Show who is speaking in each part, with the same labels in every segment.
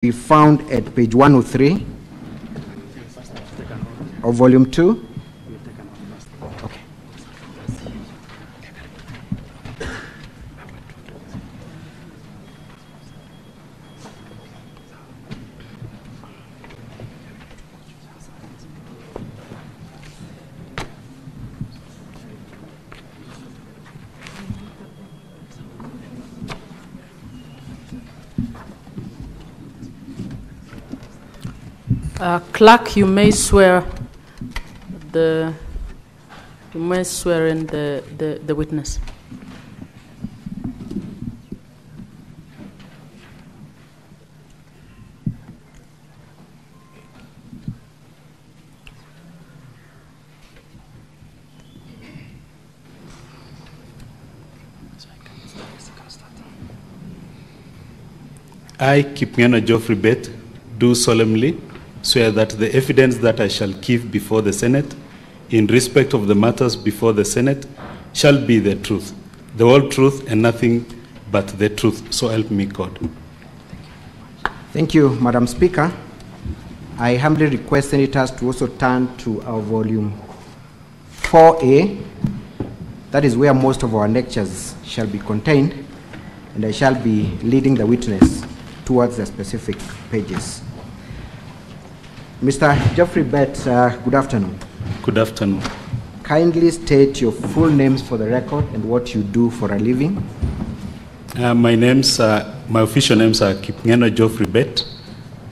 Speaker 1: be found at page 103 of volume 2. Okay.
Speaker 2: Clerk, you may swear in the witness.
Speaker 3: I, Kipngeno Geoffrey Bet, do solemnly swear that the evidence that I shall give before the Senate in respect of the matters before the Senate shall be the truth, the whole truth, and nothing but the truth. So help me God.
Speaker 1: Thank you, Madam Speaker. I humbly request senators to also turn to our volume 4A. That is where most of our lectures shall be contained, and I shall be leading the witness towards the specific pages. Mr. Geoffrey Bet, good afternoon.
Speaker 3: Good afternoon.
Speaker 1: Kindly state your full names for the record and what you do for a living.
Speaker 3: My official names are Kipngeno Geoffrey Bet.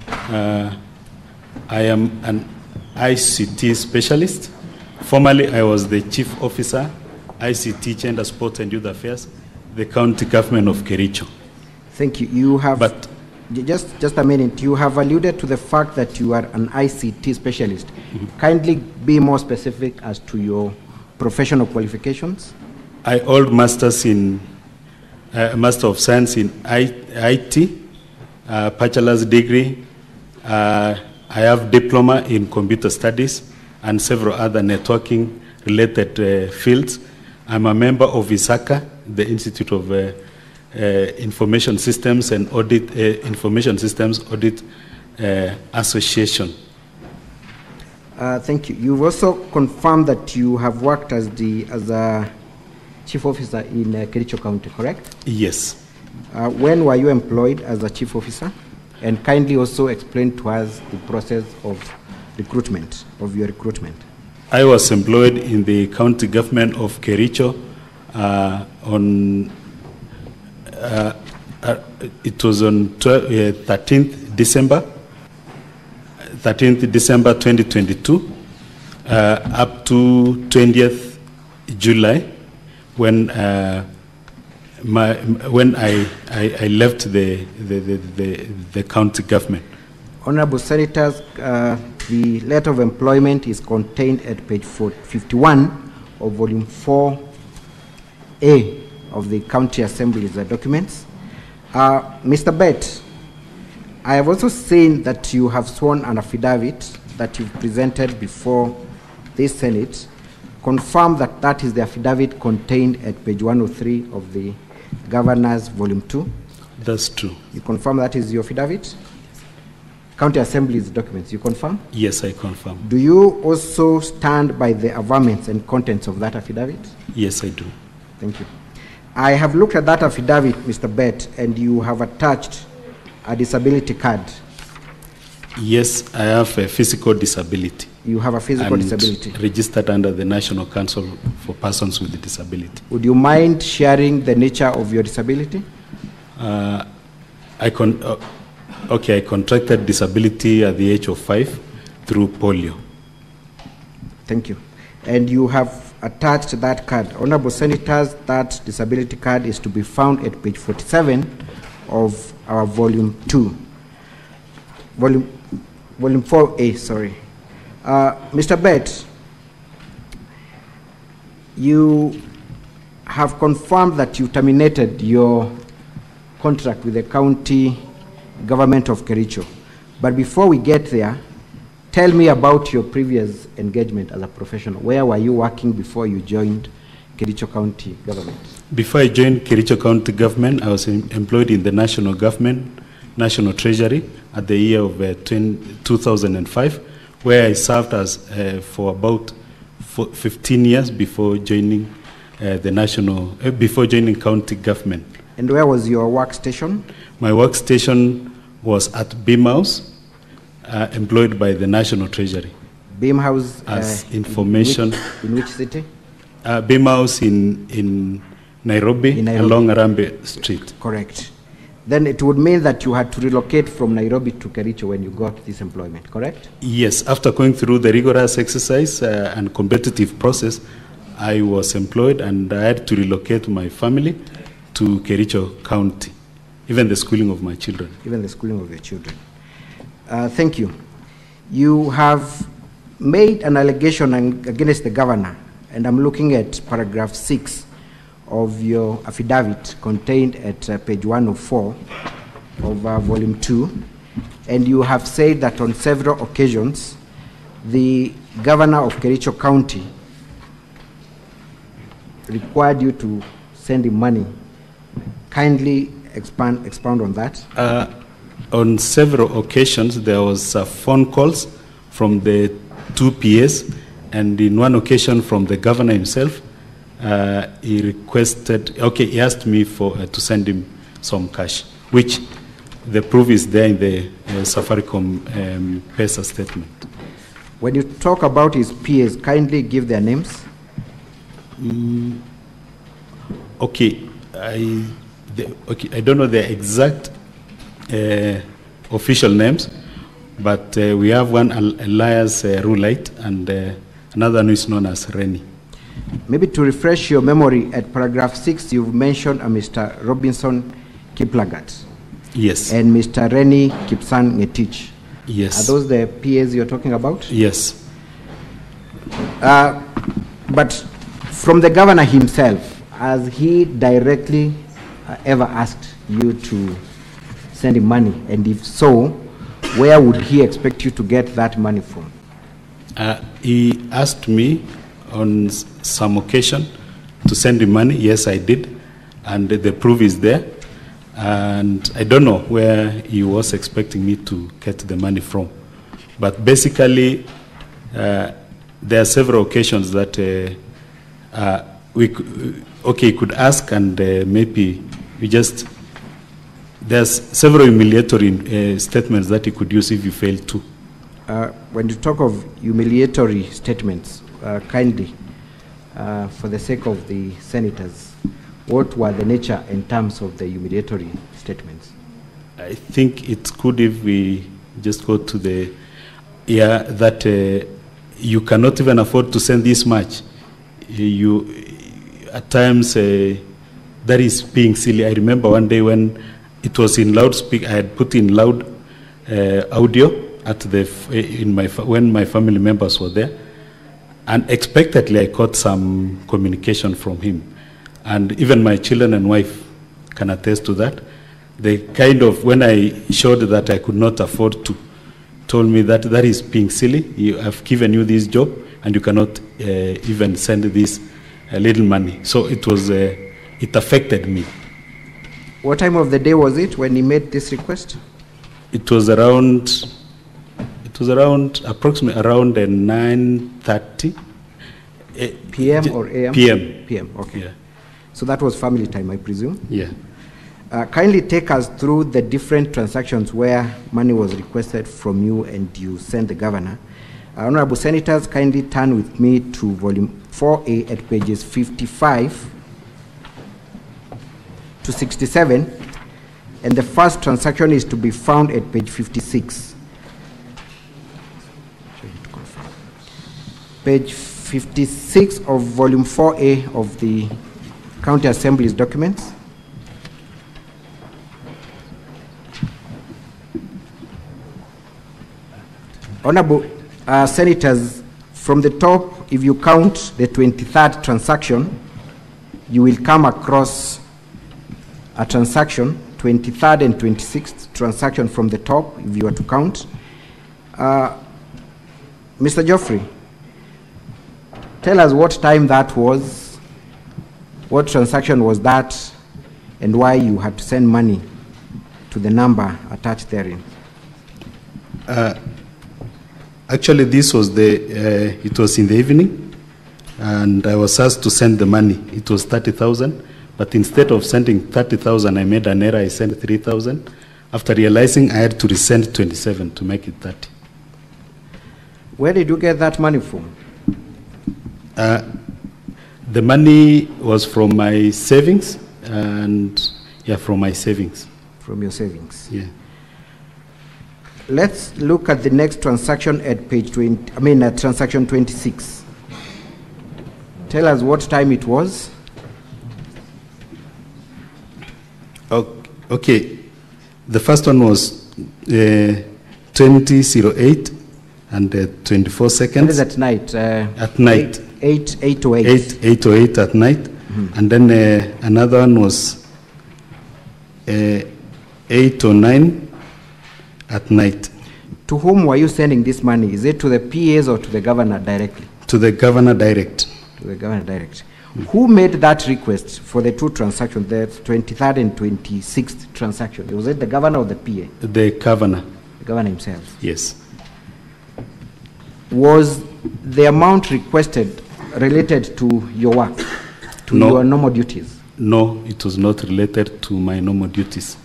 Speaker 3: I am an ICT specialist. Formerly, I was the Chief Officer, ICT, Gender, Sport and Youth Affairs, the County Government of Kericho.
Speaker 1: Thank you. You have... Just a minute. You have alluded to the fact that you are an ICT specialist. Mm-hmm. Kindly be more specific as to your professional qualifications.
Speaker 3: I hold masters in Master of Science in IT, bachelor's degree. I have diploma in computer studies and several other networking related fields. I'm a member of ISACA, the Institute of Information Systems and Audit Association.
Speaker 1: Thank you. You've also confirmed that you have worked as a chief officer in Kericho County, correct?
Speaker 3: Yes.
Speaker 1: When were you employed as a chief officer? And kindly also explain to us the process of your recruitment.
Speaker 3: I was employed in the county government of Kericho it was on 13th December 2022 up to 20th July when I left the county government.
Speaker 1: Honorable Senators, the letter of employment is contained at page 51 of volume 4A of the County Assembly's documents. Mr. Bet, I have also seen that you have sworn an affidavit that you've presented before this Senate. Confirm that that is the affidavit contained at page 103 of the Governor's volume 2.
Speaker 3: That's true.
Speaker 1: You confirm that is your affidavit? County Assembly's documents, you confirm?
Speaker 3: Yes, I confirm.
Speaker 1: Do you also stand by the averments and contents of that affidavit?
Speaker 3: Yes, I do.
Speaker 1: Thank you. I have looked at that affidavit, Mr. Bet, and you have attached a disability card.
Speaker 3: Yes, I have a physical disability.
Speaker 1: You have a physical disability.
Speaker 3: Registered under the National Council for Persons with Disability.
Speaker 1: Would you mind sharing the nature of your disability?
Speaker 3: I contracted disability at the age of 5 through polio.
Speaker 1: Thank you. And you have attached that card. Honorable Senators, that disability card is to be found at page 47 of our volume 2. Volume 4A, sorry. Mr. Bet, you have confirmed that you terminated your contract with the county government of Kericho. But before we get there, tell me about your previous engagement as a professional. Where were you working before you joined Kericho County government?
Speaker 3: Before I joined Kericho County government, I was employed in the national government, National Treasury, at the year of 2005, where I served as for about 15 years before joining before joining county government.
Speaker 1: And where was your workstation? My
Speaker 3: workstation was at Beam House, employed by the National Treasury.
Speaker 1: Beam House
Speaker 3: as information.
Speaker 1: In which city?
Speaker 3: Beam House in Nairobi, along Arambe Street.
Speaker 1: Correct. Then it would mean that you had to relocate from Nairobi to Kericho when you got this employment, correct?
Speaker 3: Yes. After going through the rigorous exercise and competitive process, I was employed and I had to relocate my family to Kericho County, even the schooling of my children.
Speaker 1: Even the schooling of your children. Thank you. You have made an allegation against the governor, and I'm looking at paragraph 6 of your affidavit contained at page 104 of volume 2, and you have said that on several occasions the governor of Kericho County required you to send him money. Kindly expound on that.
Speaker 3: On several occasions there was phone calls from the two PAs, and in one occasion from the governor himself. He asked me to send him some cash, which the proof is there in the Safaricom PESA statement.
Speaker 1: When you talk about his PAs, kindly give their names.
Speaker 3: Okay, I don't know the exact official names, but we have one Elias Rulite and another one is known as Rennie.
Speaker 1: Maybe to refresh your memory, at paragraph 6, you've mentioned a Mr. Robinson Kiplagat.
Speaker 3: Yes.
Speaker 1: And Mr. Rennie Kipsan Ngetich.
Speaker 3: Yes.
Speaker 1: Are those the PAs you're talking about?
Speaker 3: Yes.
Speaker 1: But from the governor himself, has he directly ever asked you to send him money? And if so, where would he expect you to get that money from?
Speaker 3: He asked me on some occasion to send him money. Yes, I did, and the proof is there. And I don't know where he was expecting me to get the money from. But basically, there are several occasions that he could ask, and maybe there's several humiliatory statements that he could use if you fail to.
Speaker 1: When you talk of humiliatory statements, kindly, for the sake of the senators, what were the nature and terms of the humiliatory statements?
Speaker 3: I think it's good if we just go to the, that you cannot even afford to send this much. At times, that is being silly. I remember one day when it was in loudspeaker, I had put in loud audio at when my family members were there. Unexpectedly, I caught some communication from him. And even my children and wife can attest to that. They when I showed that I could not afford to, told me that is being silly. I've given you this job, and you cannot even send this little money. So it affected me.
Speaker 1: What time of the day was it when he made this request?
Speaker 3: It was approximately around 9:30
Speaker 1: p.m. or a.m.?
Speaker 3: p.m.
Speaker 1: p.m. Okay.
Speaker 3: Yeah.
Speaker 1: So that was family time, I presume?
Speaker 3: Yeah.
Speaker 1: Kindly take us through the different transactions where money was requested from you and you sent the governor. Honorable Senators, kindly turn with me to volume 4A at pages 55 to 67, and the first transaction is to be found at page 56. Page 56 of volume 4A of the County Assembly's documents. Honorable Senators, from the top, if you count the 23rd transaction, you will come across a transaction, 23rd and 26th transaction from the top, if you were to count. Mr. Geoffrey, tell us what time that was, what transaction was that, and why you had to send money to the number attached therein.
Speaker 3: Actually, this was it was in the evening, and I was asked to send the money. It was 30,000, but instead of sending 30,000, I made an error. I sent 3,000. After realizing, I had to resend 27 to make it 30.
Speaker 1: Where did you get that money from?
Speaker 3: The money was from my savings, and from my savings.
Speaker 1: From your savings.
Speaker 3: Yeah.
Speaker 1: Let's look at the next transaction at page 20. At transaction 26. Tell us what time it was.
Speaker 3: Okay. The first one was 20:08 and 24 seconds.
Speaker 1: That is at night.
Speaker 3: At night.
Speaker 1: 8:08.
Speaker 3: 8:08 at night. Mm-hmm. And then another one was 8:09 at night.
Speaker 1: To whom were you sending this money? Is it to the PAs or to the governor directly?
Speaker 3: To the governor direct.
Speaker 1: To the governor direct. Mm-hmm. Who made that request for the two transactions, the 23rd and 26th transaction? Was it the governor or the PA?
Speaker 3: The governor.
Speaker 1: The governor himself?
Speaker 3: Yes.
Speaker 1: Was the amount requested related to your work, to
Speaker 3: No.
Speaker 1: your normal duties?
Speaker 3: No, it was not related to my normal duties.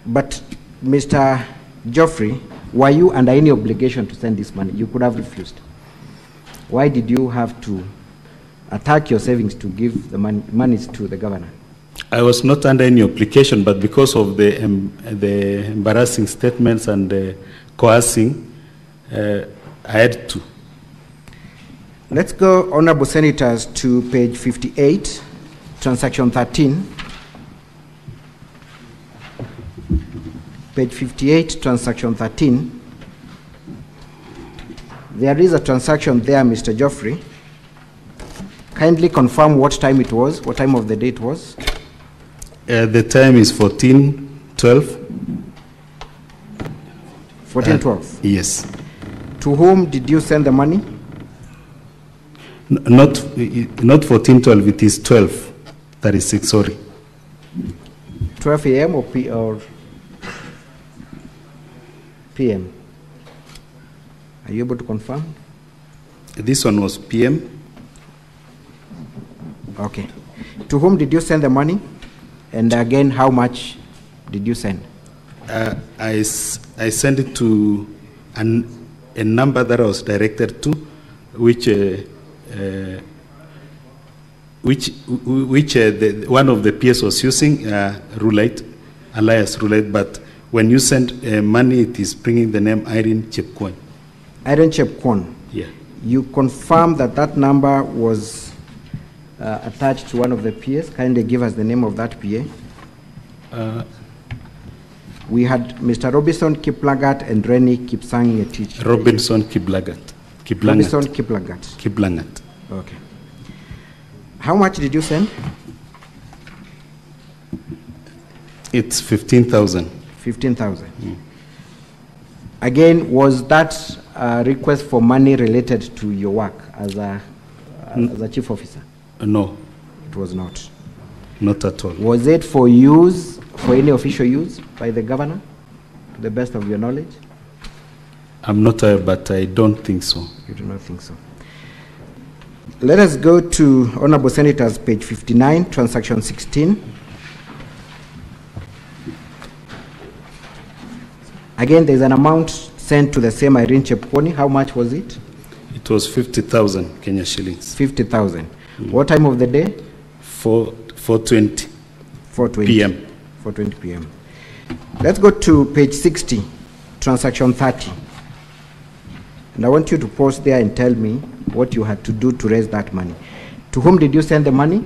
Speaker 1: But Mr. Geoffrey, were you under any obligation to send this money? You could have refused. Why did you have to attack your savings to give the monies to the governor?
Speaker 3: I was not under any obligation, but because of the embarrassing statements and the coercing, I had to.
Speaker 1: Let's go, Honorable Senators, to page 58, transaction 13. Page 58, transaction 13. There is a transaction there, Mr. Geoffrey. Kindly confirm what time it was, what time of the day it was.
Speaker 3: The time is 14:12.
Speaker 1: 14:12.
Speaker 3: Yes.
Speaker 1: To whom did you send the money?
Speaker 3: Not 14:12. It is 12:36. Sorry.
Speaker 1: 12 a.m. or p.m. Are you able to confirm?
Speaker 3: This one was PM.
Speaker 1: Okay. To whom did you send the money? And again, how much did you send?
Speaker 3: I sent it to a number that I was directed to, which one of the PS was using, alias roulette, but when you send money, it is bringing the name Irene Chepkwony.
Speaker 1: Irene Chepkwony.
Speaker 3: Yeah.
Speaker 1: You confirm that that number was attached to one of the PAs. Kindly give us the name of that PA. We had Mr. Robinson Kiplagat and Rennie Kipsang Ngetich.
Speaker 3: Robinson Kiblagat.
Speaker 1: Robinson Kiplagat.
Speaker 3: Kiblangat.
Speaker 1: Okay. How much did you send?
Speaker 3: It's 15,000.
Speaker 1: 15,000. Again, was that a request for money related to your work as a chief officer?
Speaker 3: No.
Speaker 1: It was not.
Speaker 3: Not at all.
Speaker 1: Was it for use, for any official use by the governor, to the best of your knowledge?
Speaker 3: I'm not, but I don't think so.
Speaker 1: You do not think so. Let us go to Honorable Senators, page 59, transaction 16. Again, there's an amount sent to the same Irene Chepkwony. How much was it?
Speaker 3: It was 50,000 Kenya shillings.
Speaker 1: 50,000. What time of the day?
Speaker 3: 4:20 p.m.
Speaker 1: 4:20 p.m. Let's go to page 60, transaction 30. And I want you to pause there and tell me what you had to do to raise that money. To whom did you send the money?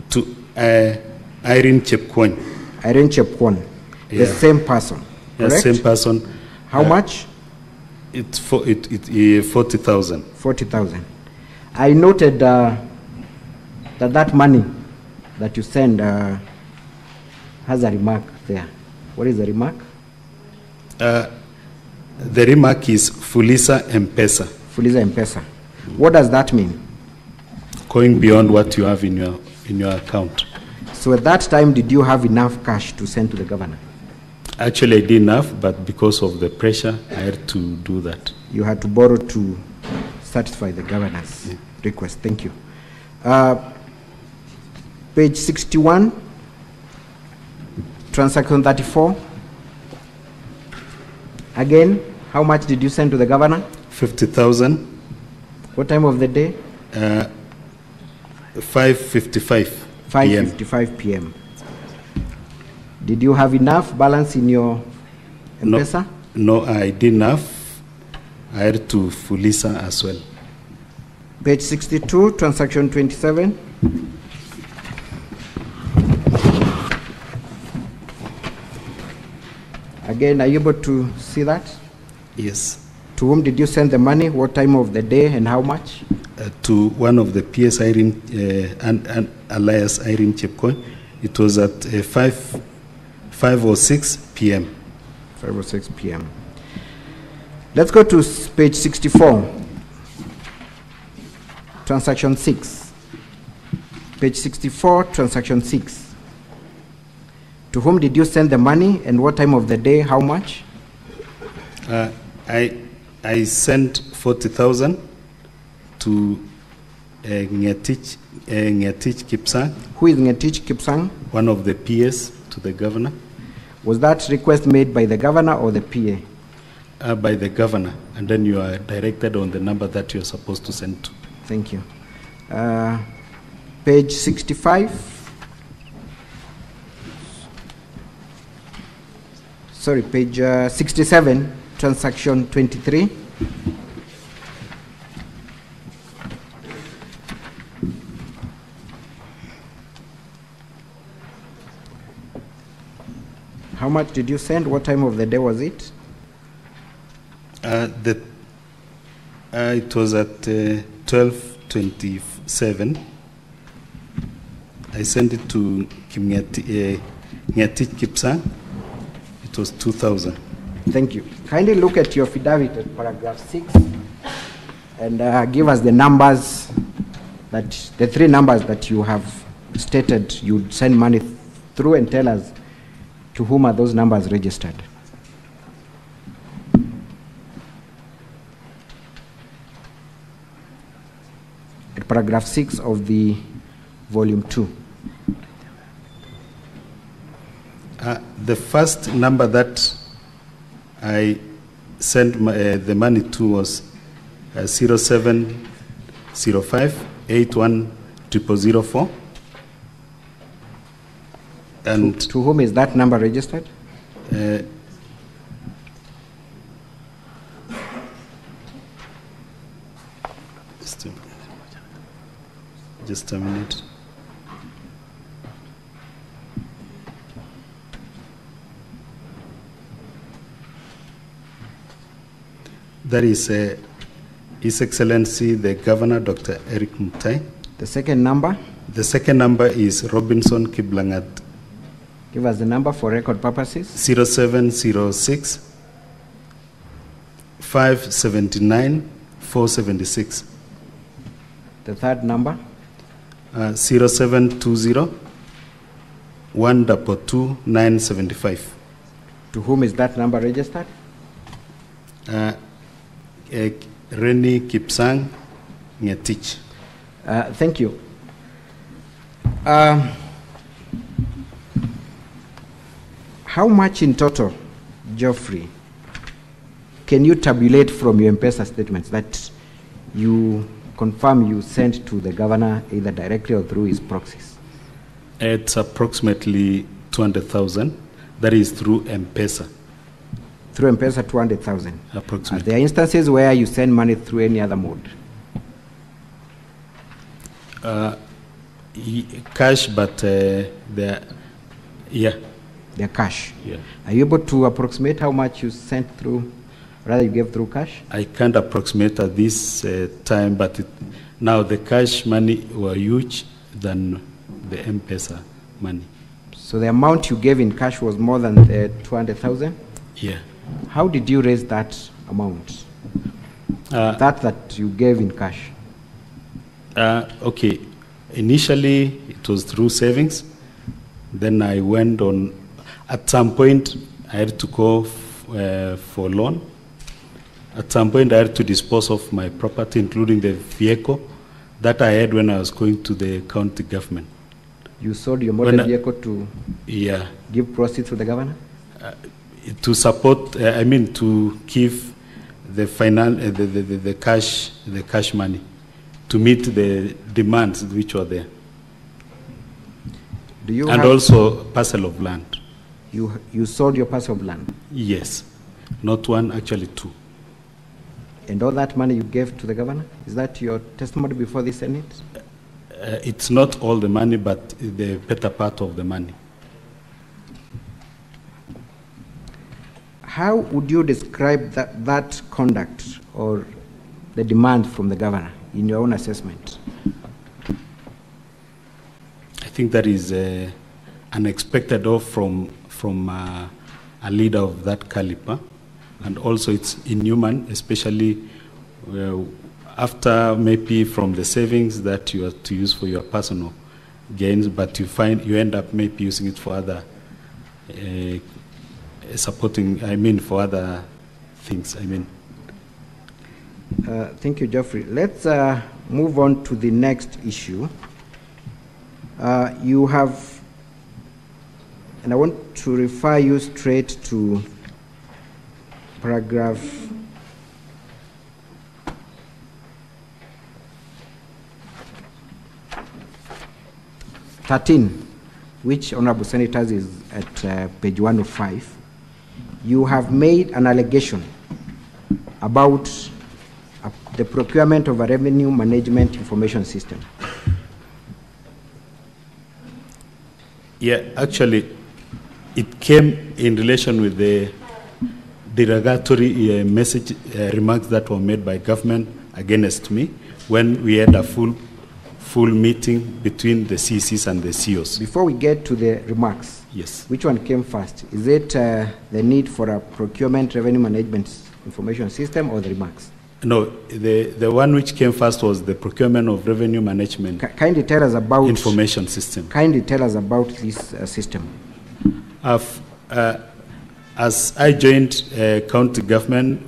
Speaker 3: To Irene Chepkwony.
Speaker 1: Irene Chepkwony. The same person.
Speaker 3: The same person.
Speaker 1: How much?
Speaker 3: It's 40,000.
Speaker 1: 40,000. I noted that money that you send has a remark there. What is the remark?
Speaker 3: The remark is Fuliza M-Pesa.
Speaker 1: Fuliza M-Pesa. What does that mean?
Speaker 3: Going beyond what you have in your account.
Speaker 1: So at that time, did you have enough cash to send to the governor?
Speaker 3: Actually, I did enough, but because of the pressure, I had to do that.
Speaker 1: You had to borrow to satisfy the governor's request. Thank you. Page 61, transaction 34. Again, how much did you send to the governor?
Speaker 3: 50,000.
Speaker 1: What time of the day?
Speaker 3: 5:55
Speaker 1: 5:55 p.m. Did you have enough balance in your M-Pesa?
Speaker 3: No, I did enough. I had to Fulisa as well.
Speaker 1: Page 62, transaction 27. Again, are you able to see that?
Speaker 3: Yes.
Speaker 1: To whom did you send the money? What time of the day and how much?
Speaker 3: To one of the PS Irene and Elias Irene Chepcoin. It was at 5:06 p.m.
Speaker 1: 5:06 p.m. Let's go to page 64. Transaction 6. Page 64, transaction 6. To whom did you send the money and what time of the day, how much?
Speaker 3: I sent 40,000 to Ngetich Kipsang.
Speaker 1: Who is Ngetich Kipsang?
Speaker 3: One of the PS to the governor.
Speaker 1: Was that request made by the governor or the PA?
Speaker 3: By the governor, and then you are directed on the number that you are supposed to send to.
Speaker 1: Thank you. Page 65. Sorry, page 67, transaction 23. How much did you send? What time of the day was it?
Speaker 3: It was at 12:27. I sent it to Ngetich Kipsang. It was 2,000.
Speaker 1: Thank you. Kindly look at your affidavit at paragraph 6 and give us the numbers, the three numbers that you have stated you'd send money through, and tell us to whom are those numbers registered. At paragraph 6 of the volume 2.
Speaker 3: The first number that I sent the money to was 0705-810004. And
Speaker 1: to whom is that number registered?
Speaker 3: Just a minute. That is His Excellency the Governor, Dr. Erick Mutai.
Speaker 1: The second number?
Speaker 3: The second number is Robinson Kiblangat.
Speaker 1: Give us the number for record purposes.
Speaker 3: 0706 579 476.
Speaker 1: The third number?
Speaker 3: 0720 122 975.
Speaker 1: To whom is that number registered?
Speaker 3: Reni Kipsang Ngetich.
Speaker 1: Thank you. How much in total, Geoffrey, can you tabulate from your M-Pesa statements that you confirm you sent to the governor either directly or through his proxies?
Speaker 3: It's approximately 200,000. That is through M-Pesa.
Speaker 1: Through M-Pesa, 200,000.
Speaker 3: Approximately.
Speaker 1: Are there instances where you send money through any other mode?
Speaker 3: Cash, but they're
Speaker 1: cash.
Speaker 3: Yeah.
Speaker 1: Are you able to approximate how much you sent through, rather you gave through cash?
Speaker 3: I can't approximate at this time, but now the cash money were huge than the M-Pesa money.
Speaker 1: So the amount you gave in cash was more than the 200,000?
Speaker 3: Yeah.
Speaker 1: How did you raise that amount? That you gave in cash?
Speaker 3: Okay. Initially, it was through savings. Then I went on. At some point, I had to go for loan. At some point, I had to dispose of my property, including the vehicle that I had when I was going to the county government.
Speaker 1: You sold your motor vehicle to give proceeds to the governor?
Speaker 3: To support, to give the the cash money to meet the demands which were there. And also parcel of land.
Speaker 1: You sold your parcel of land?
Speaker 3: Yes, not one, actually two.
Speaker 1: And all that money you gave to the governor? Is that your testimony before the Senate?
Speaker 3: It's not all the money, but the better part of the money.
Speaker 1: How would you describe that conduct or the demand from the governor in your own assessment?
Speaker 3: I think that is unexpected from a leader of that caliber. And also it's inhuman, especially after maybe from the savings that you are to use for your personal gains, but you end up maybe using it for other for other things,
Speaker 1: Thank you, Geoffrey. Let's move on to the next issue. You have, and I want to refer you straight to paragraph 13, which, Honorable Senators, is at page 105. You have made an allegation about the procurement of a revenue management information system.
Speaker 3: Yeah, actually, it came in relation with the derogatory remarks that were made by government against me when we had a full meeting between the CCs and the CEOs.
Speaker 1: Before we get to the remarks,
Speaker 3: yes,
Speaker 1: which one came first? Is it the need for a procurement revenue management information system or the remarks?
Speaker 3: No, the one which came first was the procurement of revenue management.
Speaker 1: Kindly tell us about
Speaker 3: information system.
Speaker 1: Kindly tell us about this system.
Speaker 3: As I joined county government,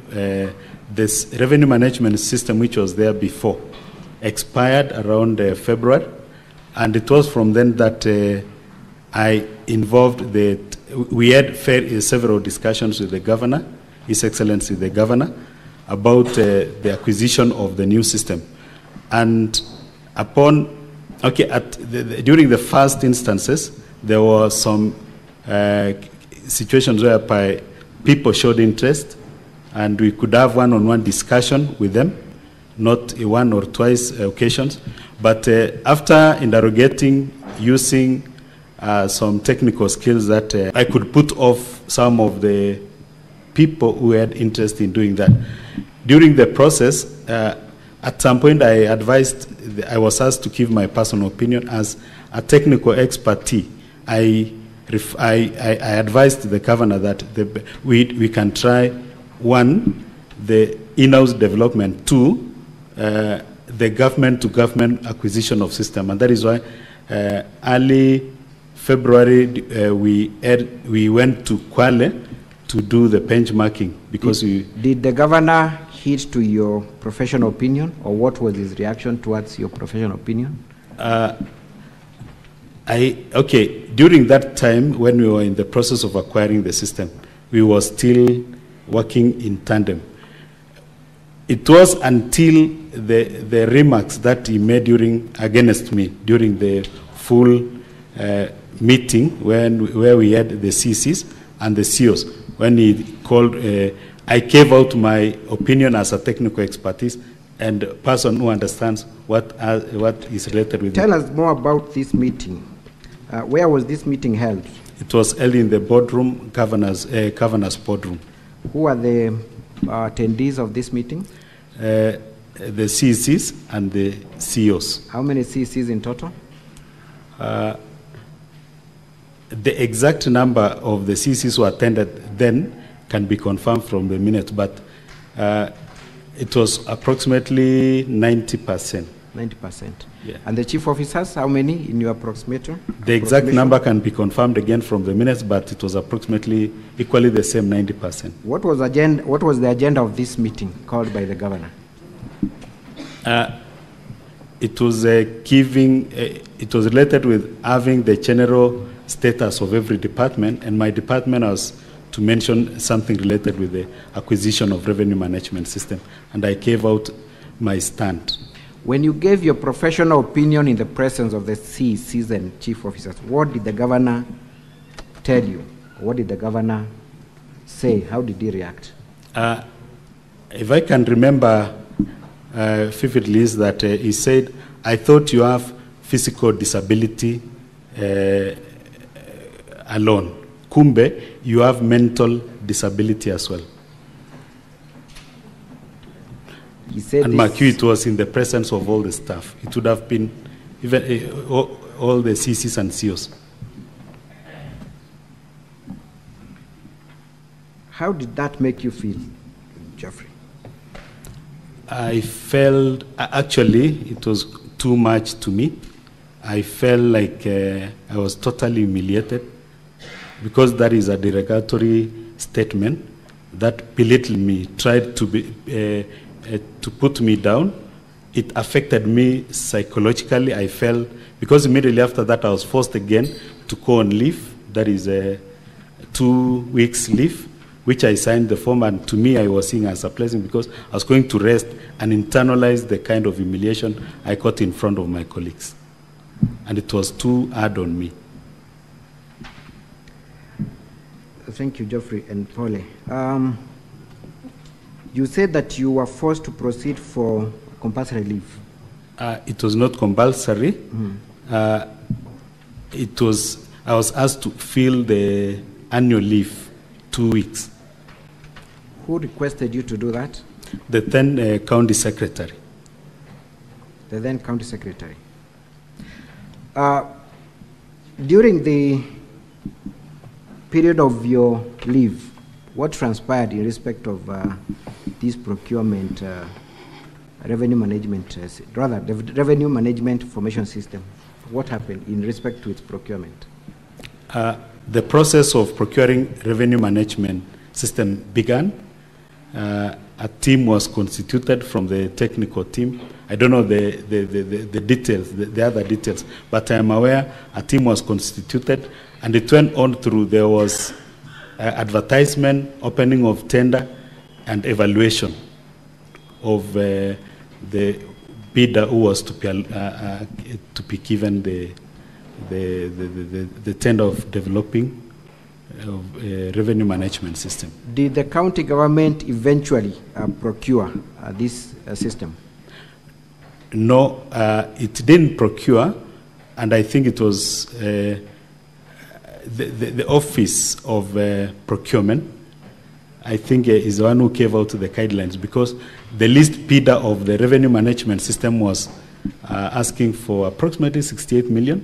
Speaker 3: this revenue management system, which was there before, expired around February, and it was from then that I involved we had several discussions with the governor, His Excellency the Governor, about the acquisition of the new system. And during the first instances, there were some situations whereby people showed interest, and we could have one-on-one discussion with them, not one or twice occasions. But after interrogating, using some technical skills that I could put off some of the people who had interest in doing that. During the process, at some point I was asked to give my personal opinion as a technical expertise. I advised the governor that we can try, one, the in-house development, two, the government-to-government acquisition of system. And that is why early February we went to Kwale to do the benchmarking, because
Speaker 1: Did the governor heed to your professional opinion, or what was his reaction towards your professional opinion?
Speaker 3: During that time, when we were in the process of acquiring the system, we were still working in tandem. It was until the remarks that he made against me during the full meeting where we had the CCs and the CEOs, when he called, I gave out my opinion as a technical expertise and a person who understands what is related with it.
Speaker 1: Tell us more about this meeting. Where was this meeting held?
Speaker 3: It was held in the boardroom, governor's boardroom.
Speaker 1: Who are the attendees of this meeting?
Speaker 3: The CCs and the CEOs.
Speaker 1: How many CCs in total?
Speaker 3: The exact number of the CCs who attended then can be confirmed from the minute, but it was approximately 90%.
Speaker 1: 90%.
Speaker 3: Yeah.
Speaker 1: And the chief officers, how many in your approximation?
Speaker 3: The exact number can be confirmed again from the minutes, but it was approximately equally the same, 90%.
Speaker 1: What was the agenda of this meeting called by the governor?
Speaker 3: It was it was related with having the general status of every department, and my department was to mention something related with the acquisition of revenue management system, and I gave out my stand.
Speaker 1: When you gave your professional opinion in the presence of the CECs and chief officers, what did the governor tell you? What did the governor say? How did he react?
Speaker 3: If I can remember vividly, is that he said, I thought you have physical disability alone. Kumbe, you have mental disability as well.
Speaker 1: He said
Speaker 3: and Macu, it was in the presence of all the staff. It would have been even all the CCs and COs.
Speaker 1: How did that make you feel, Geoffrey?
Speaker 3: I felt, actually, it was too much to me. I felt like I was totally humiliated, because that is a derogatory statement that belittled me, tried to put me down. It affected me psychologically. I felt, because immediately after that I was forced again to go on leave. That is 2 weeks leave, which I signed the form, and to me I was seeing as a blessing, because I was going to rest and internalize the kind of humiliation I got in front of my colleagues. And it was too hard on me.
Speaker 1: Thank you, Geoffrey and Paule. You said that you were forced to proceed for compulsory leave.
Speaker 3: It was not compulsory. I was asked to fill the annual leave, 2 weeks.
Speaker 1: Who requested you to do that?
Speaker 3: The then county secretary.
Speaker 1: The then county secretary. During the period of your leave, what transpired in respect of this procurement, revenue management, the revenue management information system? What happened in respect to its procurement?
Speaker 3: The process of procuring revenue management system began. A team was constituted from the technical team. I don't know the details, the other details, but I am aware a team was constituted, and it went on through. There was advertisement, opening of tender, and evaluation of the bidder who was to be given the tender of developing revenue management system.
Speaker 1: Did the county government eventually procure this system?
Speaker 3: No, it didn't procure, and I think it was the office of procurement, I think, is the one who gave out the guidelines, because the least bidder of the revenue management system was asking for approximately 68 million,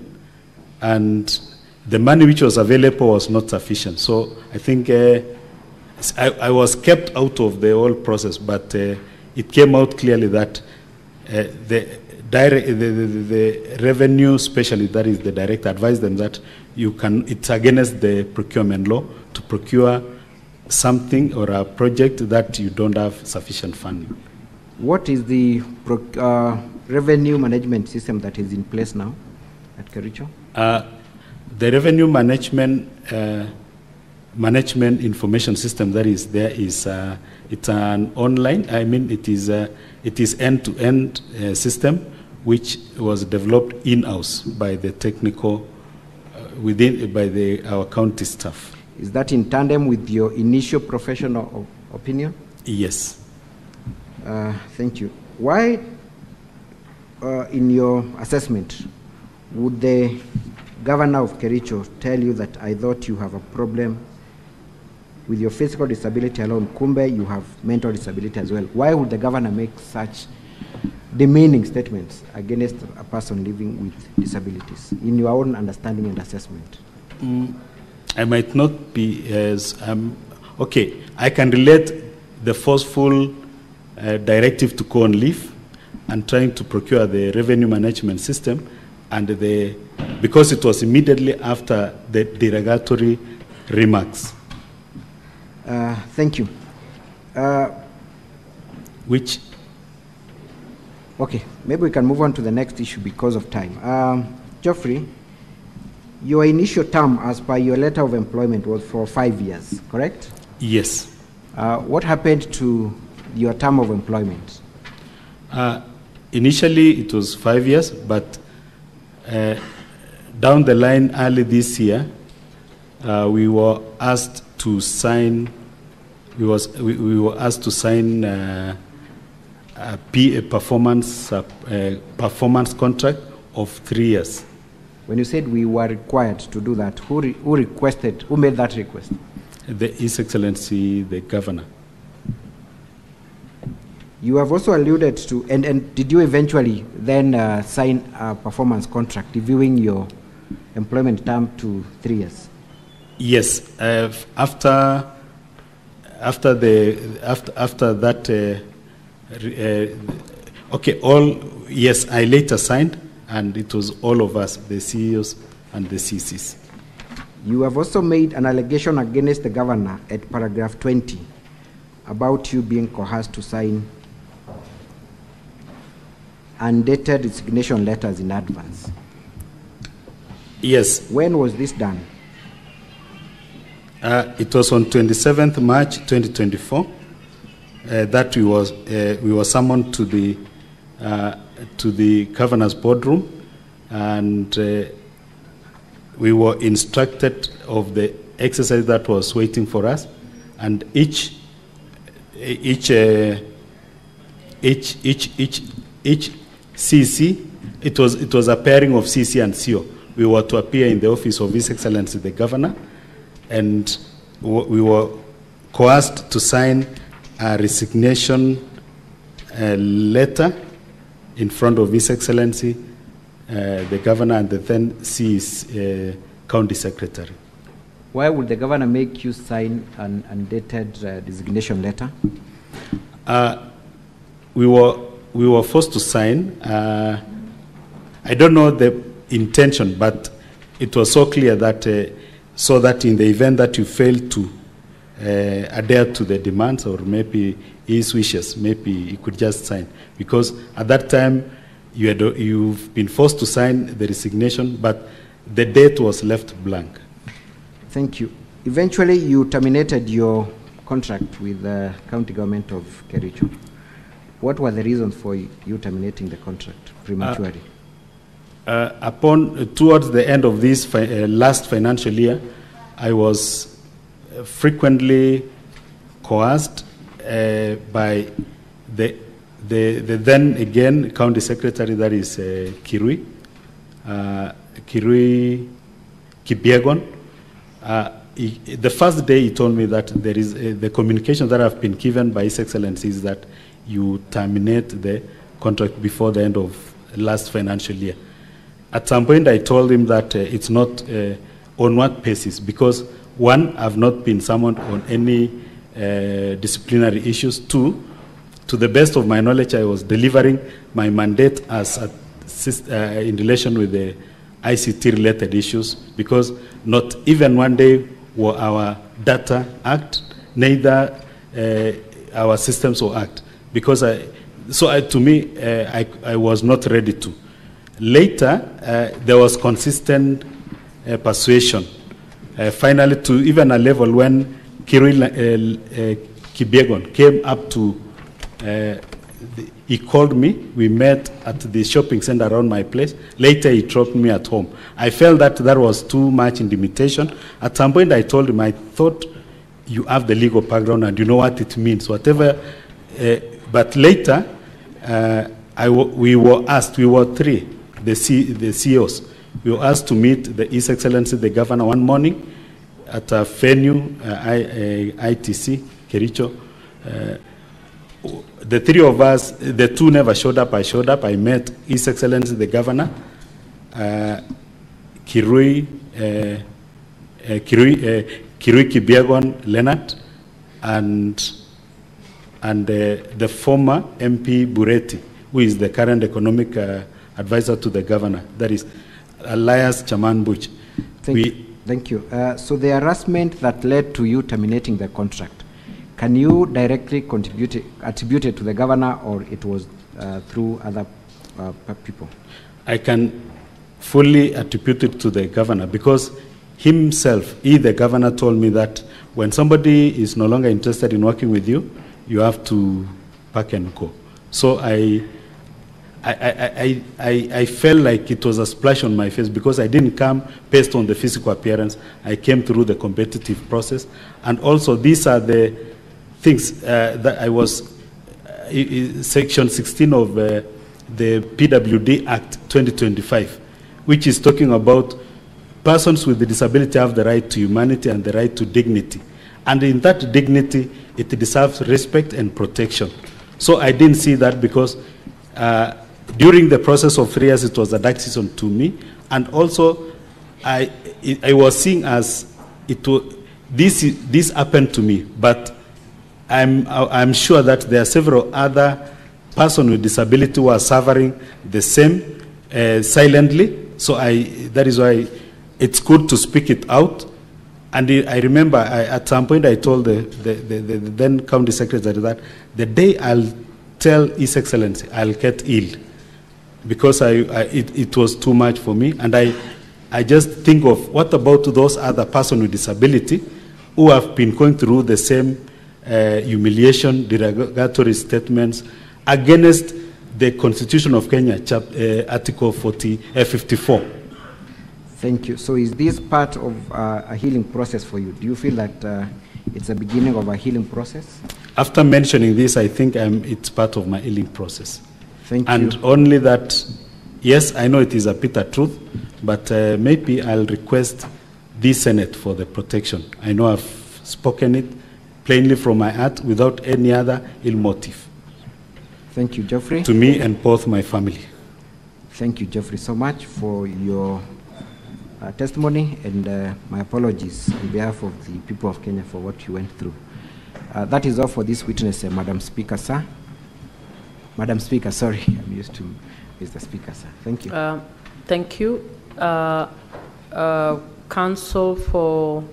Speaker 3: and the money which was available was not sufficient. So I think I was kept out of the whole process, but it came out clearly that the revenue specialist, that is the director, advised them that it's against the procurement law to procure something or a project that you don't have sufficient funding.
Speaker 1: What is the revenue management system that is in place now at Kericho?
Speaker 3: The revenue management information system that is there is it's an online. I mean, it is end-to-end system which was developed in-house by the technical by our county staff.
Speaker 1: Is that in tandem with your initial professional opinion?
Speaker 3: Yes.
Speaker 1: Thank you. Why, in your assessment, would the governor of Kericho tell you that I thought you have a problem with your physical disability alone? Kumbe, you have mental disability as well. Why would the governor make such demeaning statements against a person living with disabilities, in your own understanding and assessment?
Speaker 3: I might not be as okay. I can relate the forceful directive to go on leave, and trying to procure the revenue management system, and because it was immediately after the derogatory remarks.
Speaker 1: Thank you.
Speaker 3: Which?
Speaker 1: Okay, maybe we can move on to the next issue because of time. Geoffrey, your initial term as per your letter of employment was for 5 years, correct?
Speaker 3: Yes.
Speaker 1: What happened to your term of employment?
Speaker 3: Initially, it was 5 years, but down the line, early this year, we were asked to sign. We were asked to sign a performance contract of 3 years.
Speaker 1: When you said we were required to do that, who requested? Who made that request?
Speaker 3: His Excellency, the Governor.
Speaker 1: You have also alluded to, and did you eventually then sign a performance contract reviewing your employment term to 3 years?
Speaker 3: Yes. After that, yes, I later signed, and it was all of us, the CEOs and the CCs.
Speaker 1: You have also made an allegation against the governor at paragraph 20 about you being coerced to sign undated resignation letters in advance.
Speaker 3: Yes.
Speaker 1: When was this done?
Speaker 3: It was on 27th March 2024 that we were summoned to the governor's boardroom, and we were instructed of the exercise that was waiting for us, and each CC, it was a pairing of CC and CO. We were to appear in the office of His Excellency the Governor, and we were coerced to sign a resignation letter in front of His Excellency the Governor and the then County Secretary.
Speaker 1: Why would the Governor make you sign an undated resignation letter?
Speaker 3: We were forced to sign. I don't know the intention, but it was so clear that so that in the event that you fail to adhere to the demands or maybe his wishes, maybe you could just sign. Because at that time, you've been forced to sign the resignation, but the date was left blank.
Speaker 1: Thank you. Eventually, you terminated your contract with the county government of Kericho. What were the reasons for you terminating the contract prematurely?
Speaker 3: Towards the end of this last financial year, I was frequently coerced by the then again County Secretary, that is Kirui Kibiegon. The first day he told me that there is the communication that I've been given by His Excellency is that you terminate the contract before the end of last financial year. At some point, I told him that it's not on what basis, because one, I've not been summoned on any disciplinary issues. Two, to the best of my knowledge, I was delivering my mandate as in relation with the ICT-related issues, because not even one day were our data act, neither our systems were act. Because to me, I was not ready to. Later, there was consistent persuasion, finally to even a level when Kibiegon came up to, he called me, we met at the shopping center around my place. Later, he dropped me at home. I felt that was too much intimidation. At some point, I told him, I thought you have the legal background and you know what it means, whatever. But later, we were asked, we were three, the CEOs, we were asked to meet His Excellency the Governor one morning at a venue, ITC, Kericho. The three of us, the two never showed up. I showed up. I met His Excellency the Governor, Kirui Kibiegon Leonard, and the former MP Bureti. who is the current economic advisor to the governor, that is Elias Chaman-Buch.
Speaker 1: Thank you. So the harassment that led to you terminating the contract, can you directly attribute it to the governor, or it was through other people? I
Speaker 3: can fully attribute it to the governor, because the governor told me that when somebody is no longer interested in working with you, you have to pack and go. So I felt like it was a splash on my face, because I didn't come based on the physical appearance. I came through the competitive process. And also, these are the things that I was, Section 16 of the PWD Act 2025, which is talking about persons with disability have the right to humanity and the right to dignity. And in that dignity, it deserves respect and protection. So I didn't see that, because during the process of 3 years, it was a dark season to me. And also, I was seeing as this happened to me, but I'm sure that there are several other persons with disability who are suffering the same silently. So that is why it's good to speak it out. And I remember at some point I told the then county secretary that the day I'll tell His Excellency I'll get ill, because it was too much for me. And I just think of, what about those other persons with disability who have been going through the same humiliation, derogatory statements against the Constitution of Kenya, Article 54.
Speaker 1: Thank you. So is this part of a healing process for you? Do you feel that it's the beginning of a healing process?
Speaker 3: After mentioning this, I think it's part of my healing process.
Speaker 1: Thank you.
Speaker 3: And only that, yes, I know it is a bitter truth, but maybe I'll request the Senate for the protection. I know I've spoken it plainly from my heart without any other ill motive.
Speaker 1: Thank you, Geoffrey.
Speaker 3: To me and both my family.
Speaker 1: Thank you, Geoffrey, so much for your testimony, and my apologies on behalf of the people of Kenya for what you went through. That is all for this witness, Madam Speaker, sir. Madam Speaker, sorry, I'm used to Mr. Speaker, sir. Thank you.
Speaker 2: Thank you. Counsel for